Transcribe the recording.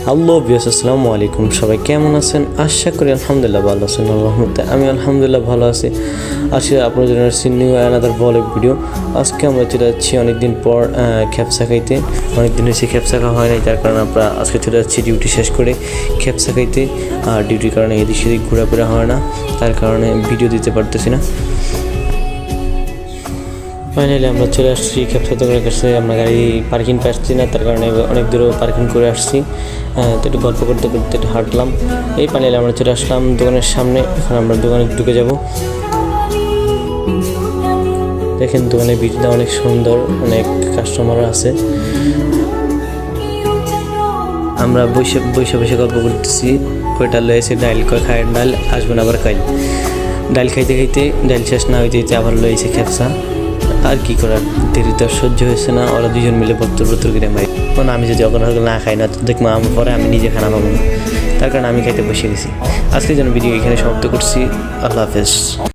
Hello viewers, আসসালামু আলাইকুম। সবাই কেমন আছেন? আশা করি আলহামদুলিল্লাহ ভালো আছেন। আল্লাহর রহমতে আমি আলহামদুলিল্লাহ ভালো আছি। আজকে আপনাদের জন্য নিউ অ্যানাদার ব্লগ ভিডিও। আজকে আমরা চলে যাচ্ছি অনেকদিন পর খেপসা খাইতে। অনেকদিন হয়েছে খেপসা খাওয়া হয় নাই, তার কারণে আমরা আজকে চলে যাচ্ছি ডিউটি শেষ করে খেপসা খাইতে। আর ডিউটির কারণে এদিক সেদিক ঘোরাফেরা হয় না, তার কারণে ভিডিও দিতে পারতেছি না। ফাইনালি আমরা চলে আসছি খেপসা দোকানের কাছে। আমরা গাড়ি পার্কিং পাচ্ছি না, তার কারণে অনেক দূরেও পার্কিং করে আসছি। তো একটু গল্প করতে করতে একটু হাঁটলাম। এই ফাইনালি আমরা চলে আসলাম দোকানের সামনে। এখন আমরা দোকানে ঢুকে যাব। দেখেন দোকানের ভিড়টা অনেক সুন্দর, অনেক কাস্টমার আছে। আমরা বসে গল্প করতেছি। কয়টা লয়েছে ডাইল, কয় খায় ডাল আসবেন আবার খাই। ডাইল খাইতে খাইতে ডাইল শেষ না হইতে আবার লয়েছে খেপসা। আর কি করার, দেরি তো সহ্য হয়েছে না। ওরা দুজন মিলে বত্তর করে ভাই। কারণ আমি যদি অগ্রহ না খাই না, তো দেখবো আমার পরে আমি নিজে খানা পাবো না। তার কারণে আমি খাইতে বসে গেছি। আজকের জন্য ভিডিও এখানে সমাপ্ত করছি। আল্লাহ হাফেজ।